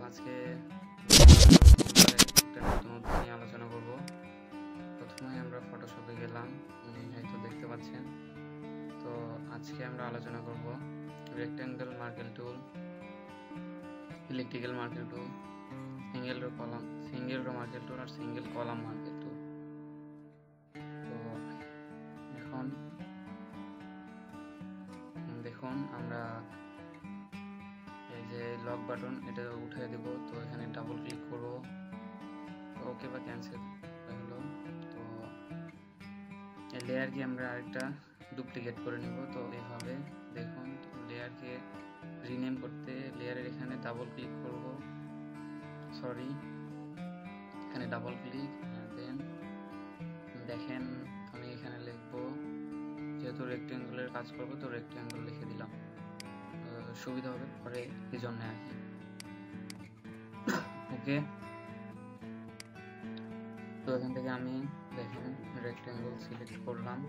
আজকে একটা নতুন নিয়ে আলোচনা করব। প্রথমে আমরা ফটোশপে গেলাম, হয়তো দেখতে পাচ্ছেন। তো আজকে আমরা আলোচনা করব রেক্টেঙ্গেল মার্কেল টুল, ইলেকট্রিক্যাল মার্কেল টুল, সিঙ্গেল রো মার্কেল টুল আর সিঙ্গেল কলাম মার্কেল টুল। তো এখন দেখুন, আমরা এই যে লক বাটন এটা উঠিয়ে দেব। তো এখানে ডাবল ক্লিক করব, ওকে বা ক্যান্সেল হলো। তো এই লেয়ারকে আমরা আরেকটা ডুপ্লিকেট করে নিব। তো এইভাবে দেখুন, লেয়ারকে রিনেম করতে লেয়ারের এখানে ডাবল ক্লিক করব, এখানে ডাবল ক্লিক, দেন দেখেন আমি এখানে লিখব, যেহেতু রেক্টেঙ্গলের কাজ করব তো রেক্টেঙ্গল লিখে দিলাম, সুবিধা হবে পরে এই জন্য আর কি। ওকে, তো এখান থেকে আমি দেখেন রেক্টেঙ্গল সিলেক্ট করলাম,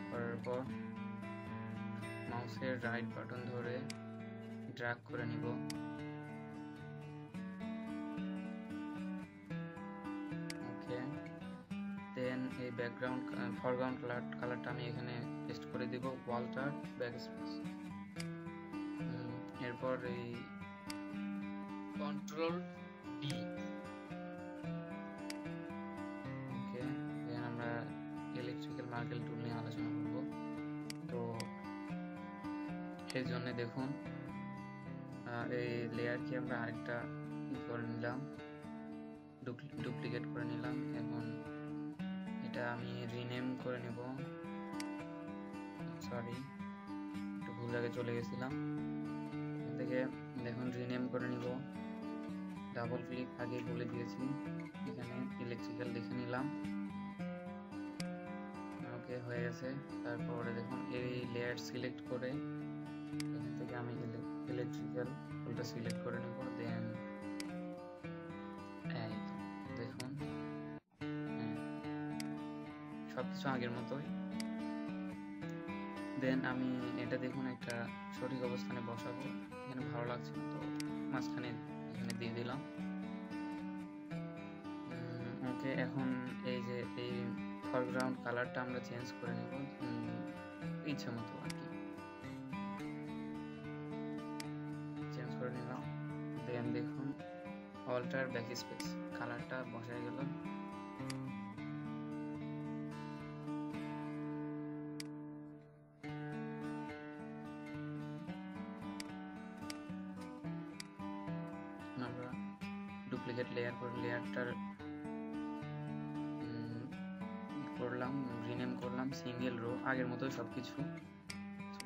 করার পর মাউসের রাইট বাটন ধরে ড্র্যাগ করে নিব। ওকে, দেন এই ব্যাকগ্রাউন্ড ফরগ্রাউন্ড কালারটা আমি এখানে পেস্ট করে দিব, ওয়ালটার ব্যাকস্পেস। এরপর এই কন্ট্রোল ডি। ওকে, দেন আমরা ইলেকট্রিক্যাল মার্কেল টুল নিয়ে আলোচনা করব। তো সেই জন্য দেখুন, এই লেয়ারকে আমরা আরেকটা করে নিলাম, ডুপ্লিকেট করে নিলাম। এখন এটা আমি রিনেম করে নেব, একটু ভুল জায়গায় চলে গেছিলাম। এখান থেকে দেখুন রিনেম করে নিব, ডাবল ক্লিক আগে বলে দিয়েছি, এখানে ইলেকট্রিক্যাল লিখে নিলাম। ওকে, হয়ে গেছে। তারপরে দেখুন এই লেয়ার সিলেক্ট করে এখান থেকে আমি ইলেকট্রিক্যাল ফুলটা সিলেক্ট করে নেব। দেন এই দেখুন সবকিছু আগের মতোই। দেন আমি এটা দেখুন একটা সঠিক অবস্থানে বসাবো, এখানে ভালো লাগছে না তো মাঝখানে এখানে দিয়ে দিলাম। ওকে, এখন এই যে এই ফরগ্রাউন্ড কালারটা আমরা চেঞ্জ করে নেব ইচ্ছে মতো আর কি, চেঞ্জ করে নিলাম। দেন দেখুন অল্টার ব্যাকস্পেস, কালারটা বসায় গেল। আমরা ডুপ্লিকেট লেয়ার করে লেয়ারটার করলাম, রিনেম করলাম সিঙ্গেল রো, আগের মতো সবকিছু,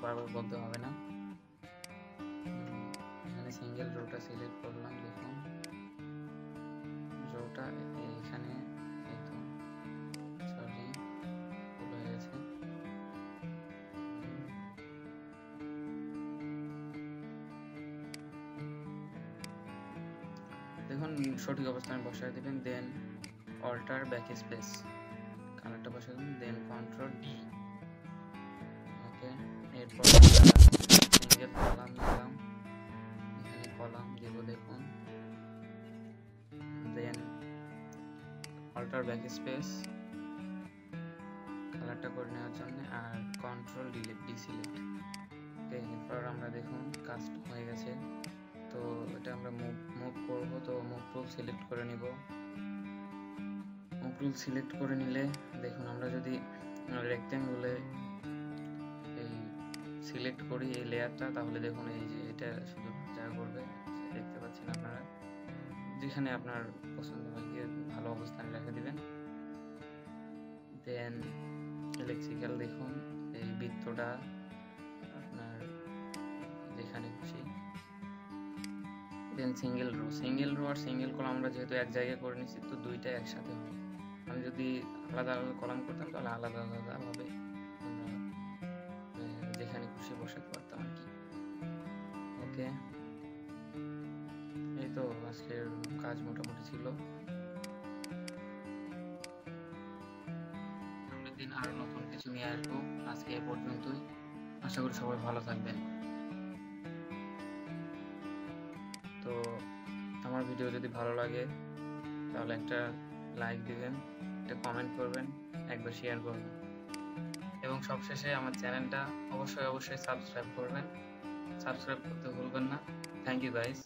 বারবার বলতে হবে না। এখানে সিঙ্গেল রোটা সিলেক্ট করলাম, দেখুন রোটা এখানে ভুল হয়ে গেছে। দেখুন সঠিক অবস্থানে বসায় দেবেন। দেন অল্টার ব্যাকস্পেস, কালারটা বসায় দেবেন। দেন কন্ট্রোল ডি। ওকে, এরপর সিঙ্গেল কলাম নিলাম, এখানে কলাম দেব দেখুন। দেন অল্টার ব্যাকস্পেস, কালারটা করে নেওয়ার জন্য, আর কন্ট্রোল ডি সিলেক্ট। ওকে, এরপর আমরা দেখুন কাজটা হয়ে গেছে। তো এটা আমরা মুভ করব, তো মুভ টুল সিলেক্ট করে নিব। মুভ টুল সিলেক্ট করে নিলে দেখুন আমরা যদি রেক্টেঙ্গলে এই সিলেক্ট করি এই লেয়ারটা, তাহলে দেখুন এই যে এটা শুধু জায়গা করবে, দেখতে পাচ্ছেন আপনারা। যেখানে আপনার পছন্দ হয় গিয়ে ভালো অবস্থানে রেখে দিবেন। দেন ইলেকট্রিক্যাল দেখুন এই বৃত্তটা আপনার যেখানে খুশি। দেন সিঙ্গেল রো আর সিঙ্গেল কলাম আমরা যেহেতু এক জায়গায় করে নিচ্ছি, তো দুইটা একসাথে হবে। আমি যদি আলাদা আলাদা কলাম করতাম তাহলে আলাদা আলাদা ভাবে আমরা যেখানে খুশি বসাতে পারতাম আর কি। ওকে, এই তো আজকের কাজ মোটামুটি ছিল। সামনের দিন আরো নতুন কিছু নিয়ে আসবো। আজকে এ পর্যন্তই, আশা করি সবাই ভালো থাকবেন। তো আমার ভিডিও যদি ভালো লাগে তাহলে একটা লাইক দিবেন, একটা কমেন্ট করবেন, একবার শেয়ার করবেন এবং সবশেষে আমার চ্যানেলটা অবশ্যই সাবস্ক্রাইব করবেন। সাবস্ক্রাইব করতে ভুলবেন না। Thank you guys.